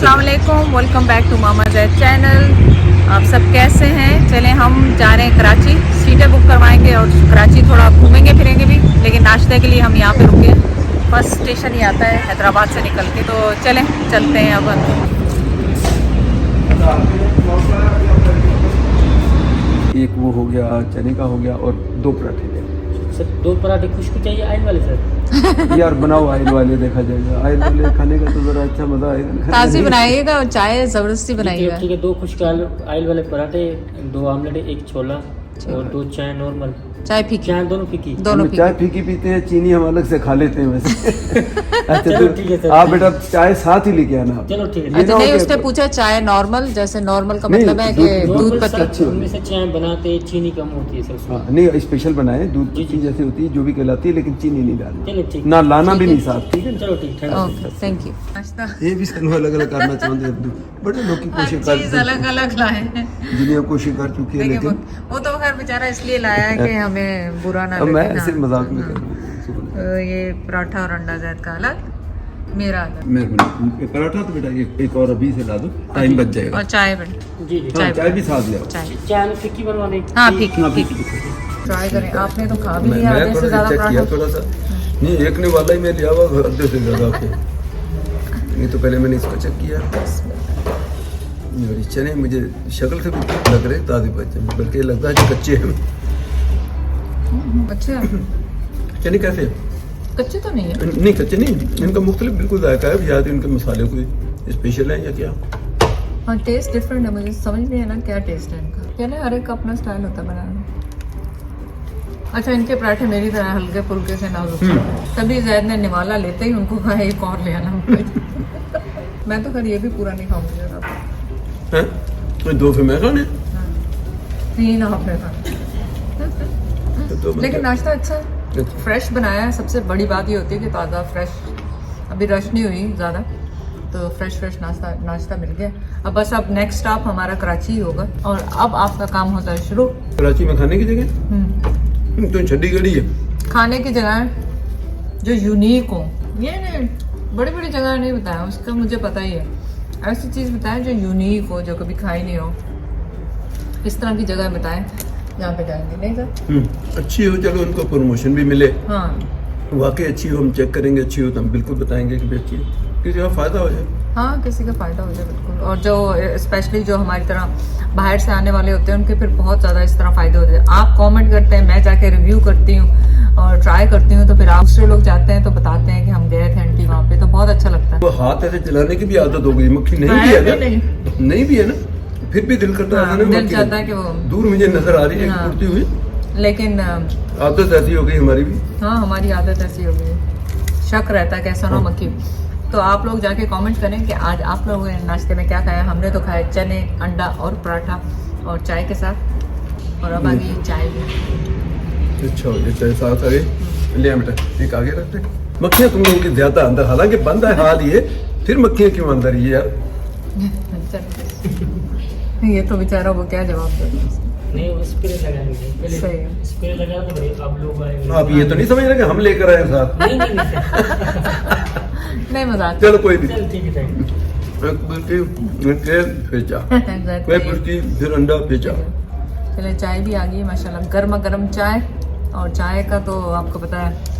अस्सलाम वालेकुम, welcome back to Mama Zaid channel. आप सब कैसे हैं? चलें हम जा रहे हैं कराची, सीटें बुक करवाएंगे और कराची थोड़ा घूमेंगे फिरेंगे भी, लेकिन नाश्ते के लिए हम यहाँ पे रुके। फर्स्ट स्टेशन ही आता है हैदराबाद से निकल के, तो चलें चलते हैं अब। एक वो हो गया, चने का हो गया और 2 पराठे दे। सर 2 पराठे खुश्क चाहिए आयल वाले सर? यार बनाओ आयल वाले, देखा जाएगा आयल वाले खाने का तो जरा अच्छा मजा आएगा। ताज़ी बनाइएगा और चाय ज़बरदस्ती बनाइएगा। ठीक है 2 खुश्क आयल वाले पराठे, 2 आमलेट, 1 छोला और 2 चाय नॉर्मल। चाय फीकी? चाय दोनों फीकी। दोनों चाय फीकी पीते हैं, चीनी हम अलग से खा लेते हैं वैसे। अच्छा चलो ठीक है सर। आप बेटा चाय साथ ही लेके आना। चलो ठीक है। अच्छा नहीं, उसने पूछा चाय नॉर्मल, जैसे नॉर्मल का मतलब है कि दूध पत्ती। उनमें से चाय बनाते चीनी कम होती है सर। हाँ नहीं, स्पेशल बनाए, दूध पत्ती जैसे होती है जो भी कहलाती है, लेकिन चीनी नहीं डालनी। चलो ठीक ना लाना भी नहीं साथ, ठीक है। चलो ठीक है। Okay thank you. नाश्ता ये भी सनु अलग अलग करना चाहते हैं, बड़े लोग की कोशिश चीज अलग अलग लाए हैं। दुनिया कोशिश कर चुकी है, देखिए लेकिन वो तो खैर बेचारा इसलिए लाया है कि हमें बुरा ना अब लगे। मैं हाँ, ऐसे मजाक में हाँ। कर रहा हूँ। ये पराठा और अंडा जैद का अलग, मेरा अलग, मेरे पराठा तो बेटा एक और अभी से ला दो, टाइम बच जाएगा। और चाय बन जी जी। हाँ, चाय भी साथ ले आओ। चाय। चाय फीकी बनवाने। हाँ फीकी हाँ, फीकी। ट्राई करें, आपने तो खा भी मैं लिया आधे से थोड़ा ज्यादा चेक किया पराठा। थोड़ा सा, नहीं एक ने वाला ही मैं लिया हुआ आधे से ज्यादा आपको। नहीं तो पहले मैंने इसको चेक किया। मेरी चने मुझे शक्ल से भी लग रहे ताज़े बच्चे, बल्कि लगता है कि कच्चे हैं। अच्छा चने कैसे हैं? कच्चे तो नहीं है? नहीं कच्चे नहीं, इनका मुख्तलिफ बिल्कुल जायका है। या तो इनके मसाले कोई स्पेशल है या क्या। हाँ टेस्ट डिफरेंट है, मुझे समझ नहीं है ना क्या टेस्ट है इनका। क्या ना, हर एक का अपना स्टाइल होता है बनाने में। अच्छा इनके पराठे मेरी तरह हल्के फुल्के से ना रुके, तभी जैद ने निवाला लेते ही उनको कहा एक और ले आना। मैं तो खैर ये भी पूरा नहीं खाऊंगी जरा। हैं 2 फिर मैं खाने 3 आपने खाना, तो लेकिन नाश्ता अच्छा है, फ्रेश बनाया है। सबसे बड़ी बात ये होती है कि ताज़ा फ्रेश, अभी रश नहीं हुई ज़्यादा, तो फ्रेश नाश्ता मिल गया। अब बस अब नेक्स्ट स्टॉप हमारा कराची ही होगा, और अब आपका काम होता है शुरू। कराची में खाने की जगह तो छड्डी गड़ी है। खाने की जगह जो यूनिक हो, ये नहीं बड़ी बड़ी जगह नहीं बताया, उसका मुझे पता ही है। ऐसी चीज़ बताएं जो यूनिक हो, जो कभी खाई नहीं हो, इस तरह की जगह बताएं जहाँ पे जाएंगे। नहीं सर अच्छी हो, चलो उनको प्रमोशन भी मिले। हाँ वाकई अच्छी हो हम चेक करेंगे, अच्छी हो तो हम बिल्कुल बताएंगे कि अच्छी है, किसी का फ़ायदा हो जाए। हाँ किसी का फ़ायदा हो जाए बिल्कुल। और जो स्पेशली जो हमारी तरह बाहर से आने वाले होते हैं, उनके फिर बहुत ज़्यादा इस तरह फ़ायदे होते हैं। आप कमेंट करते हैं, मैं जाके रिव्यू करती हूँ और ट्राई करती हूँ, तो फिर आप दूसरे लोग जाते हैं तो बताते हैं कि हम गए थे आंटी वहाँ पे, तो बहुत अच्छा लगता है। वो हाथ ऐसे चलाने की भी आदत हो गई, मक्खी नहीं भी है ना, नहीं भी है ना, फिर भी दिल करता है ना, दिल चाहता है कि वो दूर मुझे नजर आ रही है हाँ। उड़ती हुई, लेकिन आदत ऐसी हो गई हमारी भी। हाँ हमारी आदत ऐसी हो गई, शक रहता है कैसा ना मक्खी। तो आप लोग जाके कमेंट करें कि आज आप लोगों ने नाश्ते में क्या खाया। हमने तो खाया चने, अंडा और पराठा और चाय के साथ, और अब आ गई चाय भी। अच्छा हो ये चाय साथ आगे ले बेटा, एक आगे रखते। मक्खियाँ तुम लोगों की ज्यादा अंदर, हालांकि बंद है हाल ये, फिर मक्खियाँ क्यों अंदर ये यार। ये तो बेचारा वो क्या जवाब दे। नहीं स्प्रे लगाएंगे पहले, सही है। स्प्रे लगा तो भाई अब लोग आएंगे। आप ये तो नहीं समझ रहे कि हम लेकर आए साथ। नहीं नहीं नहीं नहीं मजाक। चलो कोई नहीं, चल ठीक है थैंक यू। फिर फिर अंडा फिर चले चाय भी आ गई माशाल्लाह, गर्मा गर्म चाय। और चाय का तो आपको पता है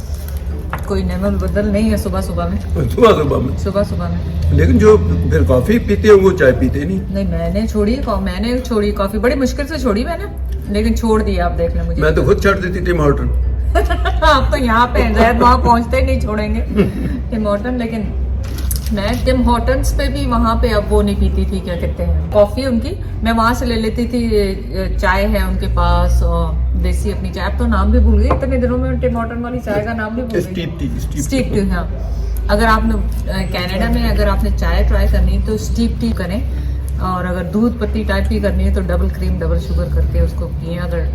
कोई नेमल बदल नहीं है सुबह सुबह में। सुबह में लेकिन जो फिर कॉफी पीते हैं वो चाय पीते नहीं। नहीं मैंने छोड़ी कॉफी, बड़ी मुश्किल से छोड़ी मैंने, लेकिन छोड़ दी। आप देख लें मुझे। मैं तो खुद छाट देती टिम हॉर्टन। आप तो यहाँ पे हैं, शायद वहाँ पहुँचते ही नहीं छोड़ेंगे टिम हॉर्टन। लेकिन मैं टिम हॉर्टन्स पे भी वहाँ पे अब वो नहीं पीती थी, क्या कहते हैं, कॉफ़ी उनकी मैं वहाँ से ले लेती थी। चाय है उनके पास और देसी अपनी चाय, अब तो नाम भी भूल गई इतने दिनों में, टिम हॉर्टन वाली चाय का नाम भी भूल गई। Steep T. हाँ अगर आपने कनाडा में अगर आपने चाय ट्राई करनी है तो स्टीप टी करें, और अगर दूध पत्ती टाइप की करनी है तो डबल क्रीम डबल शुगर करके उसको पिए अगर,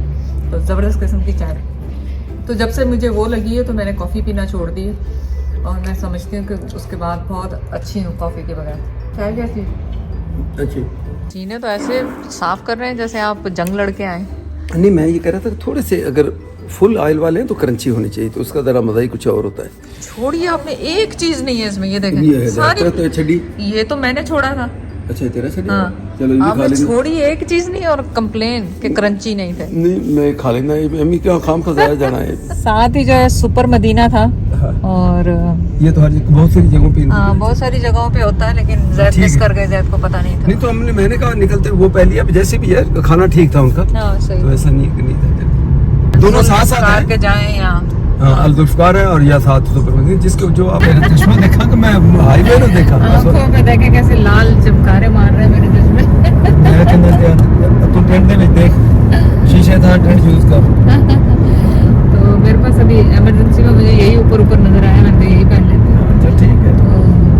तो ज़बरदस्त किस्म की चाय। तो जब से मुझे वो लगी है तो मैंने कॉफ़ी पीना छोड़ दी है, और मैं समझती हूँ कि उसके बाद बहुत अच्छी हूँ कॉफ़ी के बगैर। चाय कैसी अच्छी। जीने तो ऐसे साफ कर रहे हैं जैसे आप जंग लड़के आए। नहीं मैं ये कह रहा था थोड़े से अगर फुल ऑयल वाले हैं तो क्रंची होनी चाहिए, तो उसका जरा मजा ही कुछ और होता है। छोड़िए आपने, एक चीज नहीं है इसमें, ये देखें ये है सारी, तो छड़ी। ये तो मैंने छोड़ा था। अच्छा तेरा छड़ी। हाँ। चलो ये भी खा आपने लेंगे। छोड़ी एक चीज नहीं और कंप्लेन कि क्रंची नहीं थे। नहीं मैं खा लेना, ये अम्मी क्या खाम खजाया जाना है। साथ ही जो है सुपर मदीना था। हाँ। और ये तो हर बहुत सारी जगहों पे हाँ बहुत सारी जगहों पे होता है, लेकिन जैद ठीक मिस है। कर गए, जैद को पता नहीं था। नहीं तो मैंने कहा निकलते वो पहले, अब जैसे भी है खाना ठीक था उनका, हाँ सही। तो ऐसा नहीं था। दोनों साथ साथ कार हैं। के जाए यहाँ। हाँ अल-जुल्फ़कार है और या साथ सुपरमैन, जिसको जो आप मेरे चश्मा देखा कि मैं हाईवे ना देखा आंखों में देखे कैसे लाल चमकारे मार रहे हैं मेरे चश्मे। मैं कहना यार तू ट्रेंड में देख, शीशे था ट्रेंड यूज कर। तो मेरे पास अभी इमरजेंसी में मुझे यही ऊपर ऊपर नजर आया, मैंने तो यही पहन लेते हैं। अच्छा ठीक है,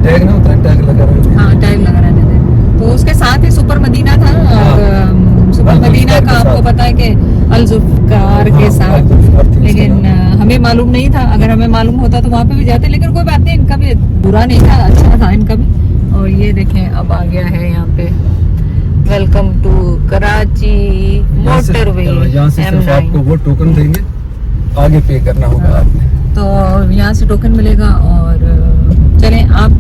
टैग ना होता है, टैग लगा रहा है। हाँ टैग लगा रहने थे। तो उसके साथ ही सुपर मदीना था, और सुपर मदीना का आपको पता है कि अल-जुल्फ़कार के साथ, लेकिन हमें मालूम नहीं था। अगर हमें मालूम होता तो वहाँ पे भी जाते, लेकिन कोई बात नहीं, इनका भी बुरा नहीं था, अच्छा था इनका भी। और ये देखें अब आ गया है यहाँ पे, वेलकम टू कराची मोटरवे यहाँ से सिर्फ आपको वो टोकन देंगे, आगे पे करना होगा आपने। तो यहाँ से टोकन मिलेगा। और चलें आप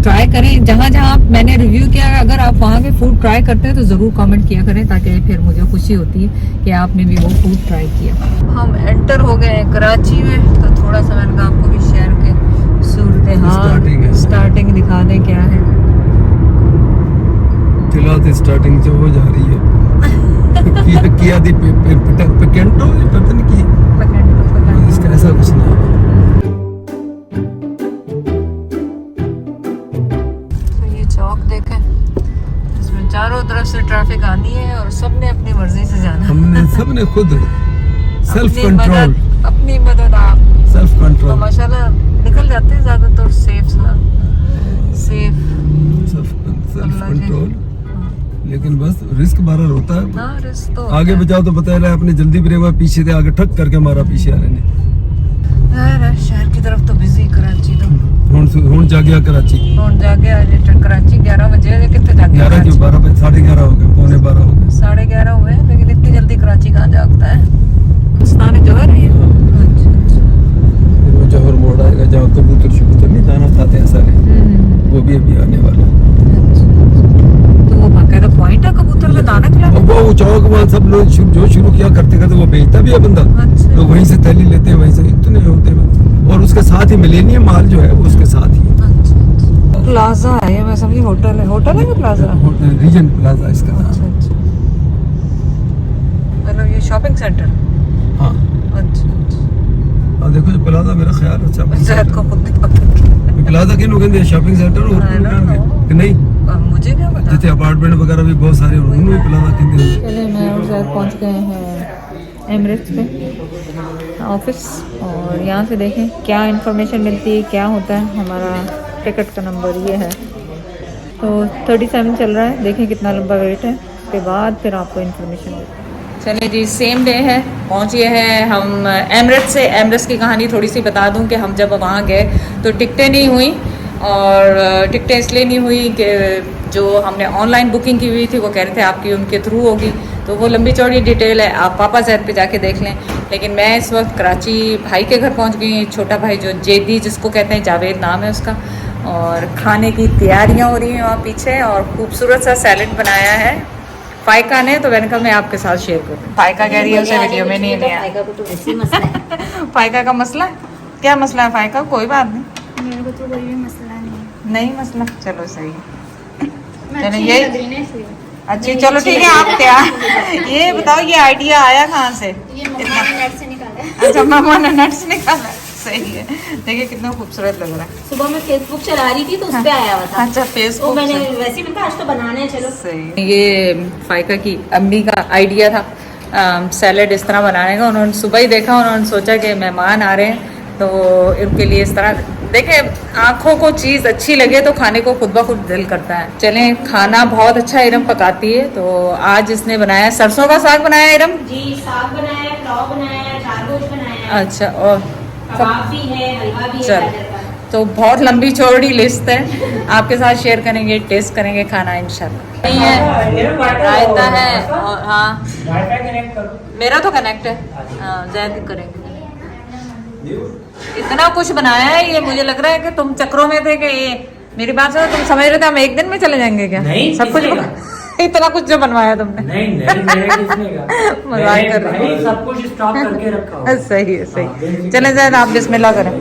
ट्राई करें जहाँ जहाँ मैंने रिव्यू किया, अगर आप वहाँ के फूड ट्राई करते हैं तो ज़रूर कमेंट किया करें, ताकि फिर मुझे खुशी होती है कि आपने भी वो फूड ट्राई किया। हम एंटर हो गए हैं कराची में, तो थोड़ा सा मैंने कहा आपको भी शहर के सूरत हाल स्टार्टिंग दिखा दें क्या है। फिलहाल स्टार्टिंग जो हो जा रही है किया दी पेकेंटो पता नहीं की, इसका ऐसा कुछ नहीं है। तो ये चौक देखें, इसमें चारों तरफ से ट्रैफिक आनी है और सबने अपनी मर्जी से जाना है। हमने सबने खुद सेल्फ कंट्रोल, अपनी मदद आप सेल्फ तो कंट्रोल, माशाल्लाह निकल जाते हैं ज्यादातर सेफ सेफ। सेल्फ अल्लाह जी। कंट्रोल, लेकिन बस रिस्क बारह होता है। ना रिस्क तो आगे बचाओ तो पता है अपने जल्दी ब्रेक हुआ, पीछे से आगे ठक करके मारा पीछे वाले ने। शहर की तरफ तो बिजी कराची तो हुन जा गया कराची, ਹੁਣ ਜਾ ਕੇ ਅੱਜ कराची 11 बजे है, कितने जा गया 11 क्यों 12 बजे 11:30 हो गए, पौने 12 हो गए, 11:30 हुए हैं, लेकिन इतनी जल्दी कराची कहाँ जागता है। पाकिस्तान जोहर है। अच्छा फिर वो जौहर मोड़ आएगा जहाँ कबूतर शबूतर नहीं दाना खाते हैं सारे, वो भी अभी आने वाला है। तो वो बाकायदा पॉइंट है कबूतर का दाना खिलाने। अब वो चौक वहाँ सब लोग जो शुरू किया करते करते वो बेचता भी है बंदा, अच्छा। तो वहीं से थैली लेते हैं, वहीं से इतने होते हैं। और उसके साथ ही मिलेनियम माल जो है वो उसके साथ ही प्लाजा है, ये मैं समझी होटल है। होटल है कि प्लाजा? रीजन प्लाजा इसका नाम। अच्छा अच्छा, मतलब ये शॉपिंग सेंटर। हाँ अच्छा और देखो ये प्लाजा मेरा ख्याल है शॉपिंग जैद को खुद नहीं पता। सेंटर। प्लाजा किन कहते हैं शॉपिंग सेंटर और I don't know। कि नहीं, अब मुझे क्या पता। जितने अपार्टमेंट वगैरह भी बहुत सारे उन्होंने प्लाजा कहते हैं। चलिए मैं और जैद पहुंच गए हैं एमिरेट्स पे ऑफिस, और यहाँ से देखें क्या इन्फॉर्मेशन मिलती है, क्या होता है। हमारा टिकट का नंबर ये है, तो 37 चल रहा है, देखें कितना लंबा वेट है, उसके बाद फिर आपको इन्फॉर्मेशन मिलती है। चलिए जी सेम डे है, पहुँचे हैं हम एमिरेट्स से। एमिरेट्स की कहानी थोड़ी सी बता दूं कि हम जब वहाँ गए तो टिकटें नहीं हुई, और टिकटें इसलिए नहीं हुई कि जो हमने ऑनलाइन बुकिंग की हुई थी वो कह रहे थे आपकी उनके थ्रू होगी, तो वो लंबी चौड़ी डिटेल है, आप पापा ज़ैद पे जाके देख लें। लेकिन मैं इस वक्त कराची भाई के घर पहुंच गई, छोटा भाई जो जेदी जिसको कहते हैं, जावेद नाम है उसका, और खाने की तैयारियां हो रही हैं वहाँ पीछे, और खूबसूरत सा सैलेड बनाया है फायका ने, तो मैंने कहा मैं आपके साथ शेयर करूँ। फायका कह रही है उसे वीडियो में नहीं लिया। फायका को तो वैसे ही मसला है। फायका का मसला क्या मसला है? फायका कोई बात नहीं, मेरे को तो कोई भी मसला नहीं है। नहीं मसला, चलो सही है। मैं चलो अच्छी ये लग रही ना इसलिए। अच्छी, चलो ठीक है आप तैयार। ये बताओ ये आइडिया आया कहाँ से? ये मम्मा ने नेट से निकाला है। अच्छा मामा ने नट से निकाला, सही है। देखिए कितना खूबसूरत लग रहा है। सुबह मैं फेसबुक चला रही थी तो उस पे आया हुआ था। अच्छा तो फेसबुक मैंने से। वैसे ही मैंने कहा आज तो बनाना है, चलो। सही। ये फायका की अम्मी का आइडिया था सैलेड इस तरह बनाने का। उन्होंने सुबह ही देखा, उन्होंने सोचा कि मेहमान आ रहे हैं तो इनके लिए इस तरह, देखे आँखों को चीज़ अच्छी लगे तो खाने को खुद ब खुद दिल करता है। चलें, खाना बहुत अच्छा इरम पकाती है, तो आज इसने बनाया सरसों का साग बनाया इरम जी, साग बनाया, पुलाव बनाया, चार गोश्त बनाया। अच्छा, और कबाब भी है, हलवा भी है चल गाजर का। तो बहुत लंबी चौड़ी लिस्ट है, आपके साथ शेयर करेंगे, टेस्ट करेंगे खाना इंशाल्लाह। नहीं है, रायता है और हाँ मेरा तो कनेक्ट है, हाँ जैद करेंगे। इतना कुछ बनाया है ये, मुझे लग रहा है कि तुम चक्रों में थे कि ये मेरी बात सुनो, तुम समझ रहे थे हम एक दिन में चले जाएंगे क्या? नहीं, सब कुछ इतना कुछ जो बनवाया तुमने। नहीं मेरे किसने कहा? मजाक कर रहे सब कुछ स्टॉक करके रखा हुआ है। सही है, सही। चले जाए आप बिस्मिल्लाह करें।